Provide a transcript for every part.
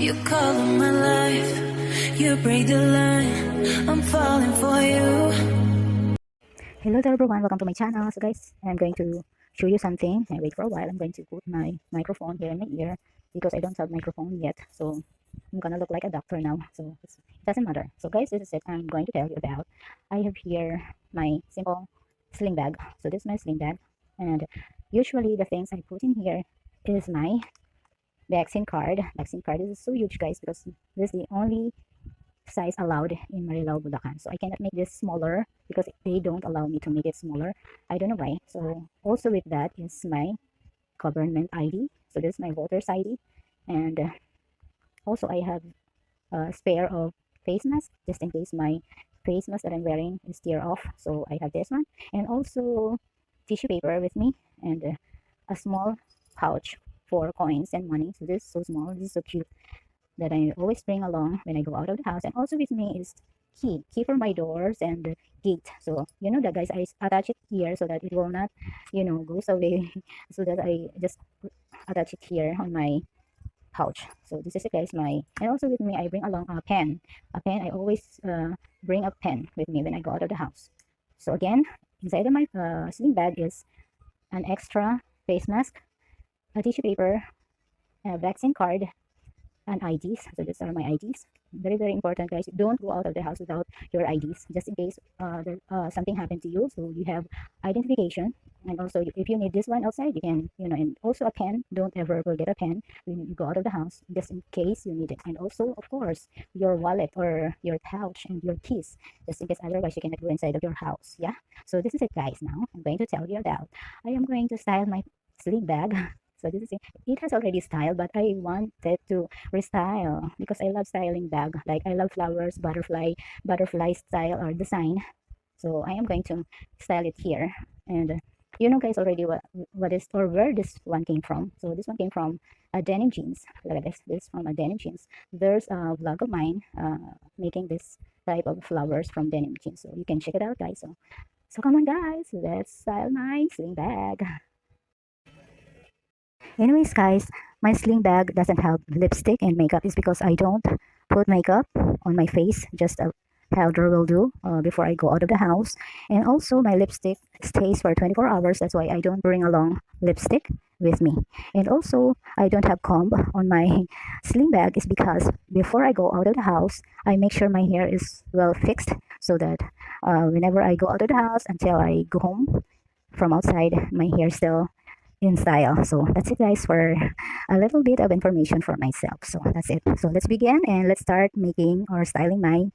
You color my life, you break the line, I'm falling for you. Hello there everyone, welcome to my channel. So guys, I'm going to show you something. Wait for a while. I'm going to put my microphone here in my ear because I don't have microphone yet. So I'm gonna look like a doctor now. So it doesn't matter. So guys, this is it. I'm going to tell you about. I have here my simple sling bag. So this is my sling bag, and usually the things I put in here is my vaccine card. Vaccine card is so huge, guys, because this is the only size allowed in Marilao, Bulacan. So I cannot make this smaller because they don't allow me to make it smaller. I don't know why. So also with that is my government ID. So this is my voter's ID. And also I have a spare of face mask just in case my face mask that I'm wearing is tear off. So I have this one. And also tissue paper with me and a small pouch for coins and money. So this is so small. This is so cute that I always bring along when I go out of the house. And also with me is key for my doors and gate. So you know that, guys, I attach it here so that it will not, goes away. So that I just attach it here on my pouch. So this is it, guys. And also with me I bring along a pen. I always bring a pen with me when I go out of the house. So again, inside of my sling bag is an extra face mask, a tissue paper, a vaccine card, and IDs. So these are my IDs. Very, very important, guys. Don't go out of the house without your IDs, just in case something happened to you. So you have identification. And also, if you need this one outside, you can, and also a pen. Don't ever forget a pen when you go out of the house, just in case you need it. And also, of course, your wallet or your pouch and your keys, just in case otherwise you cannot go inside of your house. Yeah. So this is it, guys. Now I'm going to tell you about. I am going to style my sling bag. So this is it. It has already styled, but I wanted to restyle because I love styling bag. Like I love flowers, butterfly style or design. So I am going to style it here. And you know, guys, already what is or where this one came from. So this one came from a denim jeans. Look at this. This is from a denim jeans. There's a vlog of mine making this type of flowers from denim jeans. So you can check it out, guys. So come on, guys, let's style my sling bag. Anyways, guys, my sling bag doesn't have lipstick and makeup. Is because I don't put makeup on my face. Just a powder will do before I go out of the house. And also, my lipstick stays for 24 hours. That's why I don't bring along lipstick with me. And also, I don't have comb on my sling bag. Is because before I go out of the house, I make sure my hair is well fixed so that whenever I go out of the house until I go home from outside, my hair still in style. So that's it, guys, for a little bit of information for myself. So that's it. So let's begin and let's start making or styling my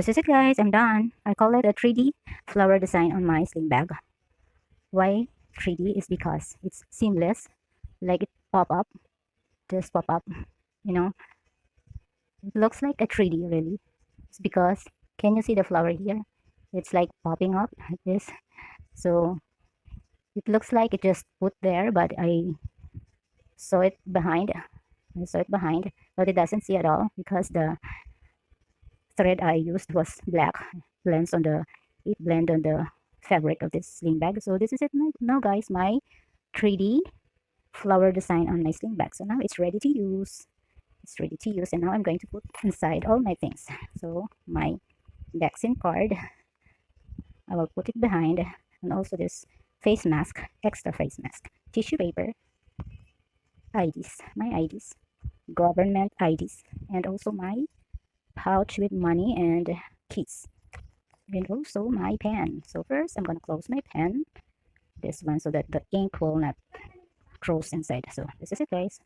this is it, guys. I'm done. I call it a 3D flower design on my sling bag. Why 3D is because it's seamless, like it pop up, just pop up, you know. It looks like a 3D really. It's because, can you see the flower here? It's like popping up like this. So it looks like it just put there, but I saw it behind. But it doesn't see at all because the thread I used was black. It blend on the fabric of this sling bag. So this is it now, guys. My 3D flower design on my sling bag. So now it's ready to use. It's ready to use, and now I'm going to put inside all my things. So my vaccine card, I will put it behind, and also this face mask, extra face mask, tissue paper, IDs, my IDs, government IDs, and also my pouch with money and keys, and also my pen. So first, I'm gonna close my pen, this one, so that the ink will not cross inside. So this is it, guys.